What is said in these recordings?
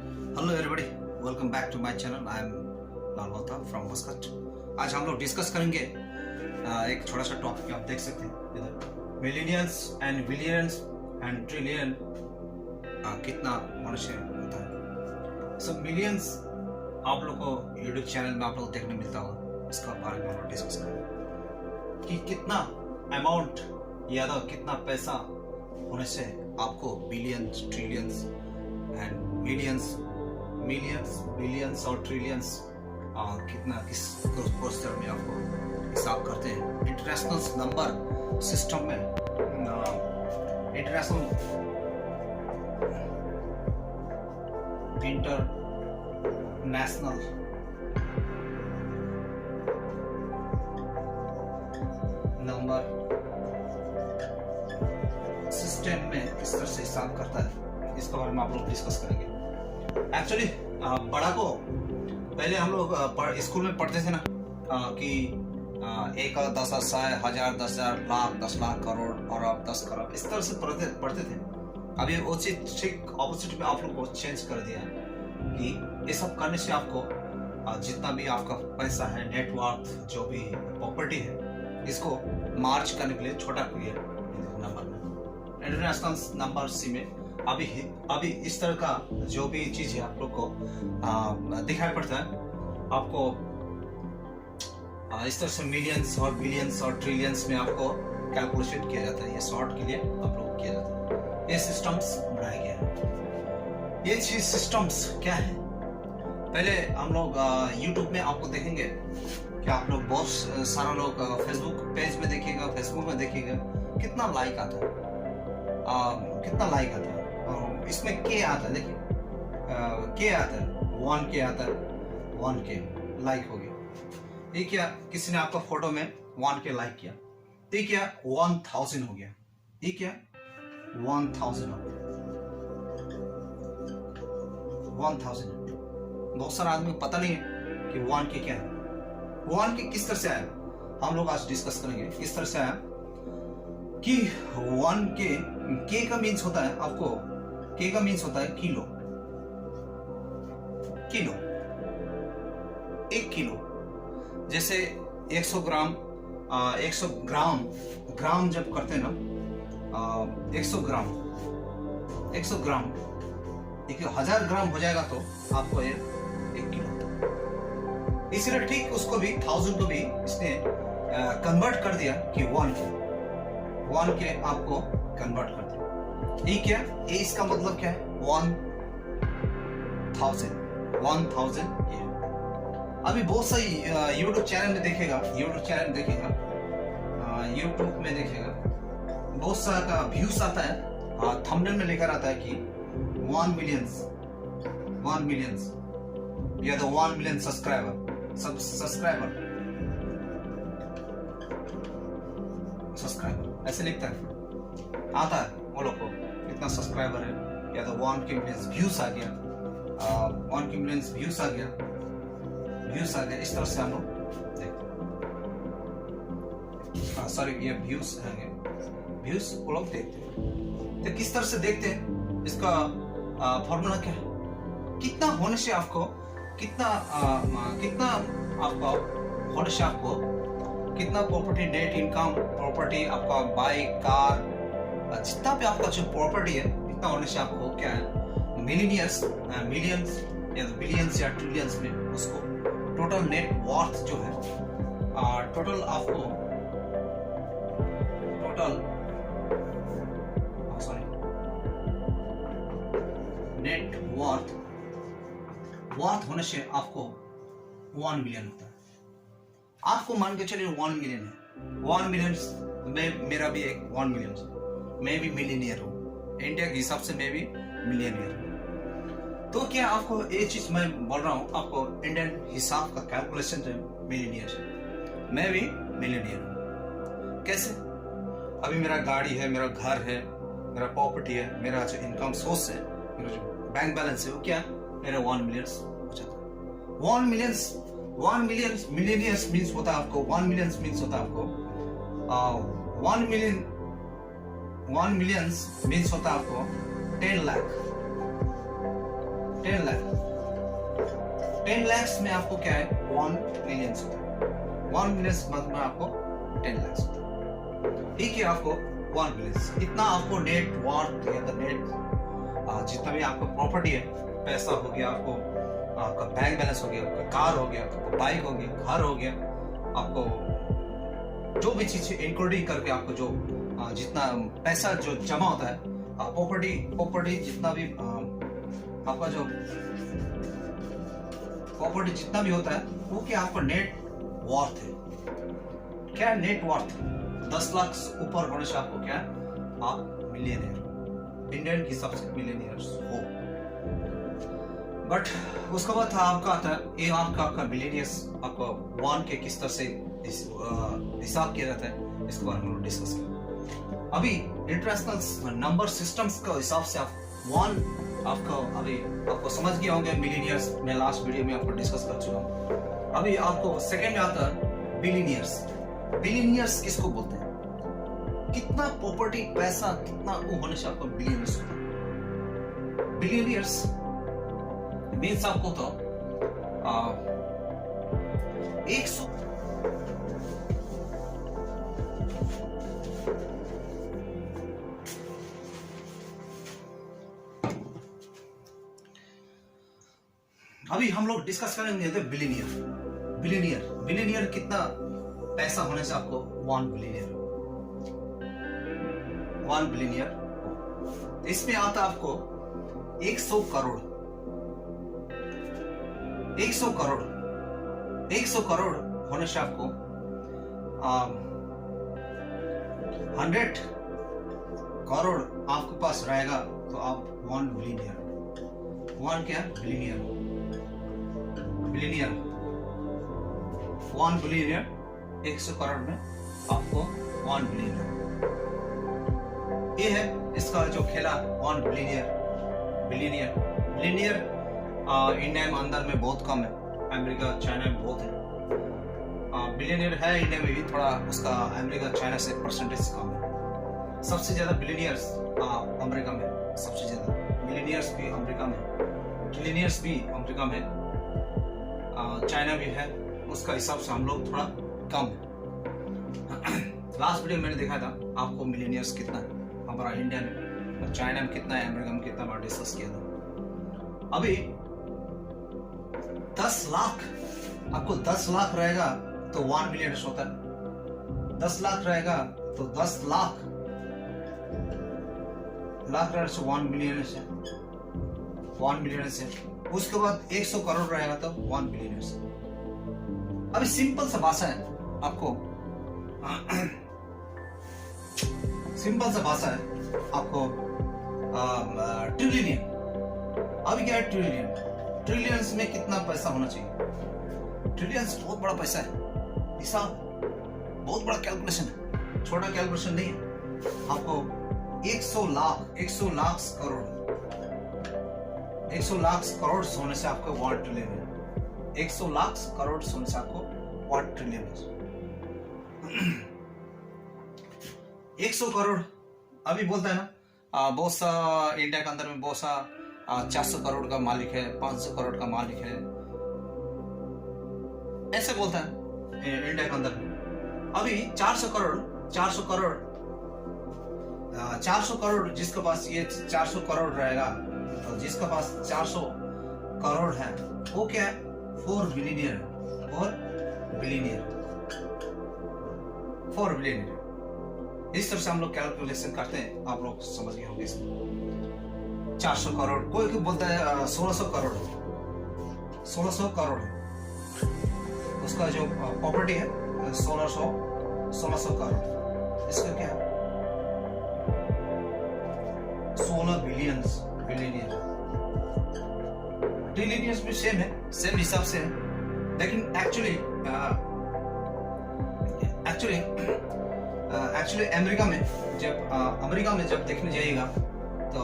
Hello everybody, welcome back to my channel. I am Lal Vota from Muscat. आज हम लोग discuss करेंगे एक छोटा सा टॉपिक। आप देख सकते हैं इधर millions and billions and trillion कितना मनुष्य होता है। सो मिलियंस आप लोग को यूट्यूब चैनल में आप लोग देखने मिलता होगा। इसका बारे में हम लोग डिस्कस करेंगे कि कितना अमाउंट या तो कितना पैसा होने से आपको billions, trillions and millions billions और ट्रिलियंस कितना किस प्रोसेसर में आपको हिसाब करते हैं। इंटरनेशनल नंबर सिस्टम में इंटरनेशनल नंबर सिस्टम में किस तरह से हिसाब करता है, इसके बारे में आप लोग डिस्कस करेंगे। एक्चुअली बड़ा को पहले हम लोग स्कूल में पढ़ते थे ना कि 1 10 1000 10,000 लाख 10 लाख करोड़ और अब 10 करोड़, इस तरह से पढ़ते थे। अभी वो चीज ठीक ऑपोजिट में आप लोग को चेंज कर दिया है कि ये सब करने से आपको जितना भी आपका पैसा है, नेटवर्थ, जो भी प्रॉपर्टी है, इसको मार्च करने के लिए छोटा किया नंबर में, इंटरनेशनल नंबर सी में। अभी इस तरह का जो भी चीज है आप लोग को दिखाई पड़ता है। आपको इस तरह से मिलियंस और बिलियंस और ट्रिलियंस में आपको कैलकुलेशन किया जाता है। ये शॉर्ट के लिए आप लोग किया जाता है। ये सिस्टम्स बनाया गया है। ये चीज सिस्टम्स क्या है, पहले हम लोग यूट्यूब में आपको देखेंगे कि आप लोग बहुत सारा लोग फेसबुक पेज में देखिएगा, फेसबुक में देखिएगा कितना लाइक आता है, कितना लाइक आता है। इसमें के आता है, देखिए के आता है, 1K आता है, 1K लाइक हो गया। ये क्या, किसी ने आपका फोटो में 1K लाइक किया, तो ये क्या 1000 हो गया। ये क्या 1000 हो गया, 1000। बहुत सारा आदमी को पता नहीं है कि 1K क्या है। 1K किस तरह से आया, हम लोग आज डिस्कस करेंगे। किस तरह से आया कि 1K का मीन्स होता है, आपको के का मीन्स होता है किलो। 1 किलो जैसे 100 ग्राम, 100 ग्राम जब करते हैं ना, 100 ग्राम 1000 ग्राम हो जाएगा तो आपको 1 किलो। इसलिए ठीक उसको भी 1000 को भी इसने कन्वर्ट कर दिया कि 1K आपको कन्वर्ट कर दिया। ये क्या, ये इसका मतलब क्या है 1000 ये। अभी बहुत सारी यूट्यूब चैनल में देखेगा, यूट्यूब में देखेगा बहुत सारा का व्यूज आता है, थंबनेल में लेकर आता है कि 1 मिलियंस या तो 1 मिलियन सब्सक्राइबर ऐसे लिखता है, आता है वो लोग को कितना सब्सक्राइबर है, या तो 1K मिलियंस व्यूज आ गया, 1K मिलियंस व्यूज आ गया। इस तरह से हम लोग देखते हैं। सॉरी, ये व्यूज वो लोग देखते हैं। तो किस तरह से देखते हैं, इसका फॉर्मूला क्या है, कितना होने से आपको कितना प्रॉपर्टी, नेट इनकम, प्रॉपर्टी, आपका बाइक, कार, जितना भी आपका जो प्रॉपर्टी है, इतना होने से आपको क्या है मिलियंस या बिलियंस या ट्रिलियंस में उसको टोटल नेट वर्थ जो है, टोटल नेट वर्थ होने से आपको 1 मिलियन होता है। आपको मान के चलिए 1 मिलियन है, 1 मिलियन में मेरा भी एक 1 मिलियन, मैं भी मिलियनियर हूँ। इंडिया के हिसाब से मैं भी मिलियनियर हूँ। तो क्या आपको ये चीज मैं बोल रहा हूँ, आपको इंडियन हिसाब का कैलकुलेशन जो मिलियनियर, मैं भी मिलियनियर हूँ। कैसे, अभी मेरा गाड़ी है, मेरा घर है, मेरा प्रॉपर्टी है, मेरा जो इनकम सोर्स है, मेरा जो बैंक बैलेंस है, वो क्या मेरा 1 मिलियन हो जाता है। 1 मिलियनियर्स मीन्स होता है आपको, 1 मिलियन मीन्स होता है आपको 1 मिलियन मीन्स होता है आपको 10 लाख 10 लाख 10 lakhs में आपको क्या है 1 million होता है। 1 million मतलब आपको 10 lakhs होता है। ठीक है, आपको 1 million इतना आपको नेट वर्थ या नेट जितना भी आपका प्रॉपर्टी है, पैसा हो गया, आपको आपका बैंक बैलेंस हो गया, आपका कार हो गया, आपका बाइक हो गया, घर हो गया, आपको जो भी चीज इंक्लूडिंग करके आपको जो जितना पैसा जो जमा होता है, प्रॉपर्टी जितना भी आपका जो प्रॉपर्टी जितना भी होता है वो क्या आपका नेट वर्थ है। क्या नेट वर्थ 10 लाख ऊपर होने से आपको क्या आप मिलियनियर, इंडियन हिसाब से मिलियनियर्स हो। बट उसके बाद आपका आता है ये आपका मिलियनियर्स आपको 1 के किस तरह से हिसाब किया जाता है, इसके बारे में हम डिस्कस करेंगे। अभी इंटरनेशनल नंबर सिस्टम्स का हिसाब से आप 1 आपको समझ गया होंगे मिलियनियर्स, मैं लास्ट वीडियो में आपको डिस्कस कर चुका हूँ। अभी आपको सेकंड में आता है बिलियनियर्स। बिलियनियर्स किसको बोलते हैं? कितना प्रॉपर्टी पैसा कितना वो होने से आपको बिलियनियर्स होता है। बिलियनियर्स मीन्स आपको तो 100 अभी हम लोग डिस्कस करेंगे बिलियनियर कितना पैसा होने से आपको 1 बिलियनियर। इसमें आता आपको 100 करोड़ 100 करोड़ होने से आपको 100 करोड़ आपके पास रहेगा तो आप 1 बिलियनियर। 1 क्या बिलियनियर 1 बिलियनियर 100 करोड़ में आपको 1 बिलियनियर। ये है इसका जो खेला 1 बिलियनियर। इंडिया में अंदर में बहुत कम है, अमेरिका चाइना में बहुत है। बिलियनियर है इंडिया में भी थोड़ा, उसका अमेरिका चाइना से परसेंटेज कम है। सबसे ज्यादा बिलियनियर्स अमेरिका में, सबसे ज्यादा बिलियनियर्स भी अमेरिका में, ट्रिलियनियर्स भी अमेरिका में, चाइना भी है। उसका हिसाब से हम लोग थोड़ा कम है। लास्ट वीडियो मैंने देखा था आपको मिलियनियर्स कितना है हमारा इंडिया में, और चाइना में कितना है, अमेरिका में कितना, मैं डिस्कस किया था। अभी 10 लाख आपको 10 लाख रहेगा तो 1 बिलियन होता है। 10 लाख रहेगा तो 10 लाख रहेगा तो 1 बिलियन से। उसके बाद 100 करोड़ रहेगा तो 1 बिलियन से। अभी सिंपल सा भाषा है आपको ट्रिलियन। अभी क्या है ट्रिलियंस में कितना पैसा होना चाहिए? ट्रिलियंस बहुत बड़ा पैसा है, हिसाब बहुत बड़ा कैलकुलेशन है, छोटा कैलकुलेशन नहीं है। आपको 100 लाख करोड़ सोने से आपको 1 ट्रिलियन है। 100 लाख करोड़ सोने से आपको 1 ट्रिलियन है। 100 करोड़ अभी बोलता है ना, बहुत सा इंडिया के अंदर में बहुत सा 400 करोड़ का मालिक है, 500 करोड़ का मालिक है, ऐसे बोलता है इंडिया के अंदर में। अभी 400 करोड़ जिसके पास ये 400 करोड़ रहेगा, तो जिसके पास 400 करोड़ है वो क्या है 4 बिलियनियर। इस तरह से हम लोग कैलकुलेशन करते हैं, आप लोग समझ गए होंगे इसमें। 400 करोड़, कोई बोलता है 1600 करोड़ है उसका जो प्रॉपर्टी है 1600 करोड़। इसका क्या है 16 बिलियनियर। ट्रिलियनियर्स भी सेम हिसाब से है, लेकिन एक्चुअली अमेरिका में जब देखने जाइएगा तो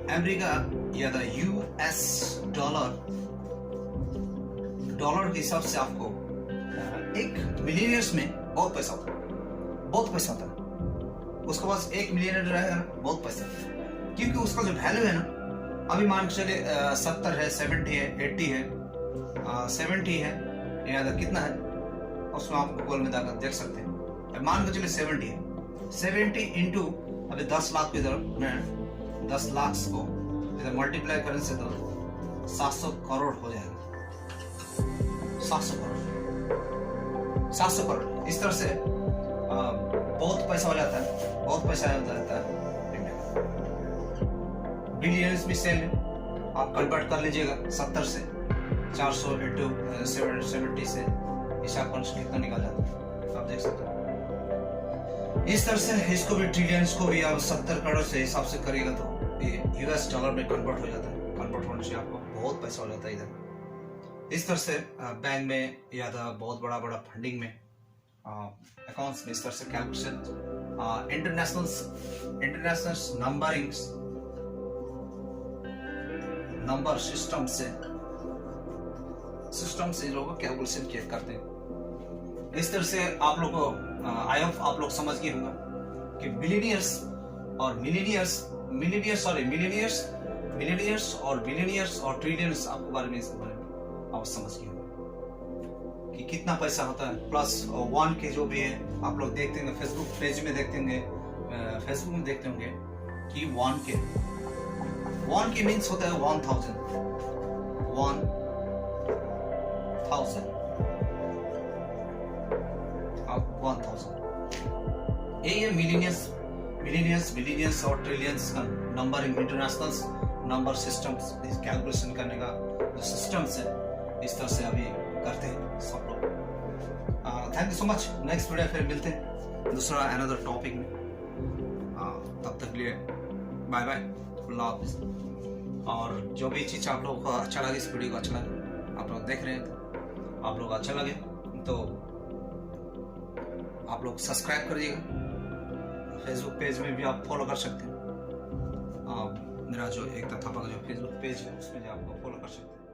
अमेरिका या द यूएस डॉलर के हिसाब से आपको एक मिलियनियर्स में बहुत पैसा होता है। उसके पास 1 मिलियनियर रहेगा, बहुत पैसा। क्योंकि उसका जो वैल्यू है ना, अभी मान के चले 70 है, 70 है, 80 है, 70 है, या कितना है उसमें आप गूगल में जाकर देख सकते हैं। मान के चले 70 है, 70 इंटू अभी 10 लाख को इधर मैं 10 लाख को इधर मल्टीप्लाई करने से तो 700 करोड़ हो जाएगा। 700 करोड़, 700 करोड़ इस तरह से बहुत पैसा हो जाता है, बहुत पैसा हो जाता है इंडिया का। बिलियंस भी सेल है, आप कन्वर्ट कर लीजिएगा 70 से 400 इंटू 70 से हिसाब कर कितना निकल जाता है, आप देख सकते हो। इस तरह से इसको भी ट्रिलियंस को भी आप 70 करोड़ से हिसाब से करेगा तो ये यूएस डॉलर में कन्वर्ट हो जाता है। कन्वर्ट होने से आपको बहुत पैसा हो जाता है इधर। इस तरह से बैंक में या तो बहुत बड़ा बड़ा फंडिंग में अकाउंट्स में इस तरह से कैलकुलेशन इंटरनेशनल नंबर सिस्टम से लोग कैलकुलेशन किया करते हैं। इस तरह से आप लोग को आप लोग समझ गए होंगे कि बिलियनियर्स और बिलियनियर्स और ट्रिलियंस आपके बारे में इसके बारे में आप समझ गए होंगे कि कितना पैसा होता है। प्लस 1 के जो भी है आप लोग देखते होंगे, फेसबुक पेज में देखते होंगे, फेसबुक में देखते होंगे कि 1 के मीन्स होता है 1000 ये मिलीनियंस बिलियंस और ट्रिलियंस का numbering international number systems calculation करने का जो सिस्टम्स है इस तरह से अभी करते हैं सब लोग। Thank you so much. Next video फिर मिलते हैं दूसरा अनदर टॉपिक में। तब तक लिए बाय बाय, अल्लाह हाफिज़। और जो भी चीज़ आप लोगों को अच्छा लगे, इस वीडियो को अच्छा लगे, आप लोग देख रहे हैं तो आप लोग अच्छा लगे तो आप लोग सब्सक्राइब करिएगा। फेसबुक पेज में भी आप फॉलो कर सकते हैं। मेरा जो एक तथा जो फेसबुक पेज है उसमें आप फॉलो कर सकते हैं।